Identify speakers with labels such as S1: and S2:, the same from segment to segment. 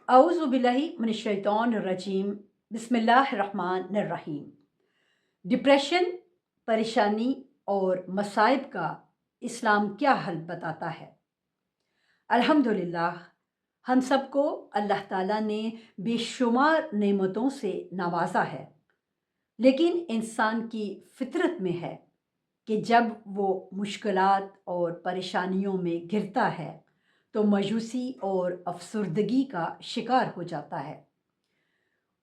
S1: اعوذ باللہ من الشیطان الرجیم بسم اللہ الرحمن الرحیم۔ ڈپریشن، پریشانی اور مصائب کا اسلام کیا حل بتاتا ہے؟ الحمدللہ، ہم سب کو اللہ تعالیٰ نے بے شمار نعمتوں سے نوازا ہے، لیکن انسان کی فطرت میں ہے کہ جب وہ مشکلات اور پریشانیوں میں گرتا ہے تو مایوسی اور افسردگی کا شکار ہو جاتا ہے۔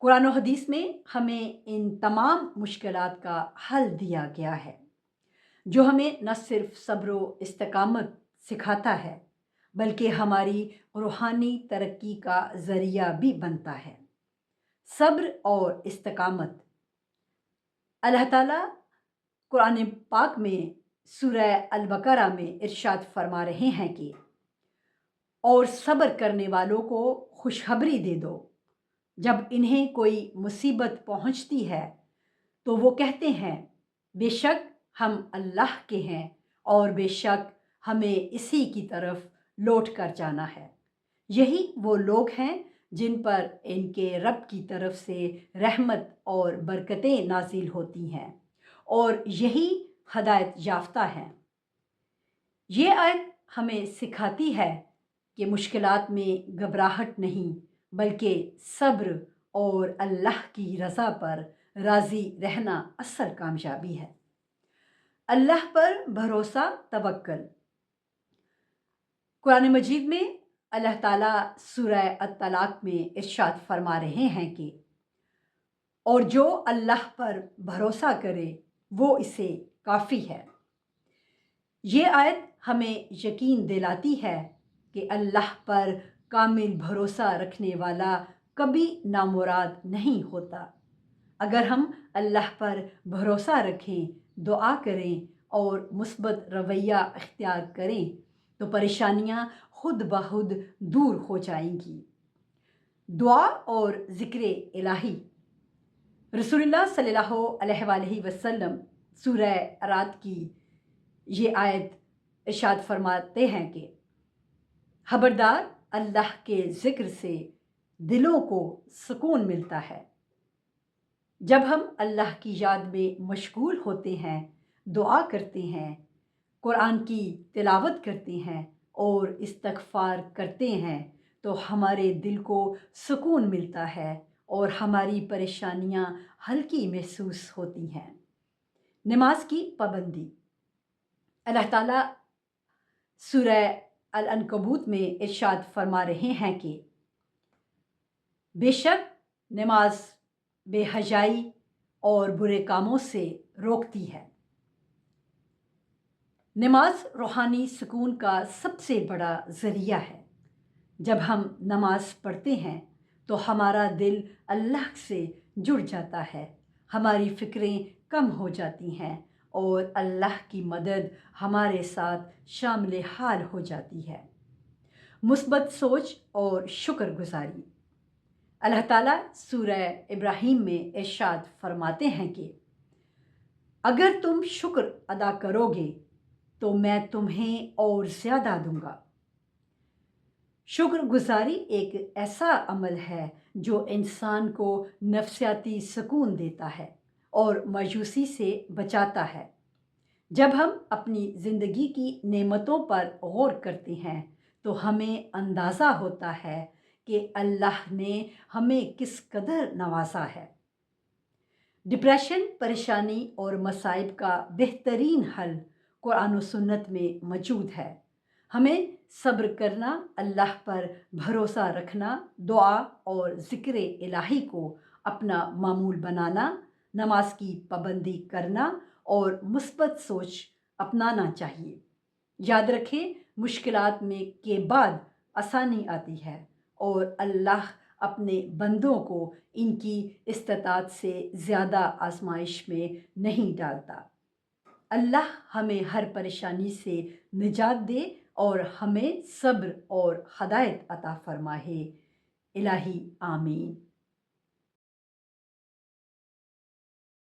S1: قرآن و حدیث میں ہمیں ان تمام مشکلات کا حل دیا گیا ہے، جو ہمیں نہ صرف صبر و استقامت سکھاتا ہے بلکہ ہماری روحانی ترقی کا ذریعہ بھی بنتا ہے۔ صبر اور استقامت، اللہ تعالیٰ قرآن پاک میں سورہ البقرہ میں ارشاد فرما رہے ہیں کہ اور صبر کرنے والوں کو خوشخبری دے دو، جب انہیں کوئی مصیبت پہنچتی ہے تو وہ کہتے ہیں بے شک ہم اللہ کے ہیں اور بے شک ہمیں اسی کی طرف لوٹ کر جانا ہے۔ یہی وہ لوگ ہیں جن پر ان کے رب کی طرف سے رحمت اور برکتیں نازل ہوتی ہیں اور یہی ہدایت یافتہ ہیں۔ یہ آیت ہمیں سکھاتی ہے کہ مشکلات میں گھبراہٹ نہیں بلکہ صبر اور اللہ کی رضا پر راضی رہنا اصل کامیابی ہے۔ اللہ پر بھروسہ، توکل۔ قرآن مجید میں اللہ تعالیٰ سورہ الطلاق میں ارشاد فرما رہے ہیں کہ اور جو اللہ پر بھروسہ کرے وہ اسے کافی ہے۔ یہ آیت ہمیں یقین دلاتی ہے کہ اللہ پر کامل بھروسہ رکھنے والا کبھی نامراد نہیں ہوتا۔ اگر ہم اللہ پر بھروسہ رکھیں، دعا کریں اور مثبت رویہ اختیار کریں تو پریشانیاں خود بخود دور ہو جائیں گی۔ دعا اور ذکر الہی۔ رسول اللہ صلی اللہ علیہ وآلہ وسلم سورہ رعد کی یہ آیت ارشاد فرماتے ہیں کہ خبردار، اللہ کے ذکر سے دلوں کو سکون ملتا ہے۔ جب ہم اللہ کی یاد میں مشغول ہوتے ہیں، دعا کرتے ہیں، قرآن کی تلاوت کرتے ہیں اور استغفار کرتے ہیں تو ہمارے دل کو سکون ملتا ہے اور ہماری پریشانیاں ہلکی محسوس ہوتی ہیں۔ نماز کی پابندی۔ اللہ تعالیٰ سورہ العنکبوت میں ارشاد فرما رہے ہیں کہ بے شک نماز بے حیائی اور برے کاموں سے روکتی ہے۔ نماز روحانی سکون کا سب سے بڑا ذریعہ ہے۔ جب ہم نماز پڑھتے ہیں تو ہمارا دل اللہ سے جڑ جاتا ہے، ہماری فکریں کم ہو جاتی ہیں اور اللہ کی مدد ہمارے ساتھ شامل حال ہو جاتی ہے۔ مثبت سوچ اور شکر گزاری۔ اللہ تعالیٰ سورہ ابراہیم میں ارشاد فرماتے ہیں کہ اگر تم شکر ادا کرو گے تو میں تمہیں اور زیادہ دوں گا۔ شکر گزاری ایک ایسا عمل ہے جو انسان کو نفسیاتی سکون دیتا ہے اور مایوسی سے بچاتا ہے۔ جب ہم اپنی زندگی کی نعمتوں پر غور کرتے ہیں تو ہمیں اندازہ ہوتا ہے کہ اللہ نے ہمیں کس قدر نوازا ہے۔ ڈپریشن، پریشانی اور مصائب کا بہترین حل قرآن و سنت میں موجود ہے۔ ہمیں صبر کرنا، اللہ پر بھروسہ رکھنا، دعا اور ذکر الہی کو اپنا معمول بنانا، نماز کی پابندی کرنا اور مثبت سوچ اپنانا چاہیے۔ یاد رکھیں، مشکلات میں کے بعد آسانی آتی ہے اور اللہ اپنے بندوں کو ان کی استطاعت سے زیادہ آزمائش میں نہیں ڈالتا۔ اللہ ہمیں ہر پریشانی سے نجات دے اور ہمیں صبر اور ہدایت عطا فرمائے۔ الہی آمین۔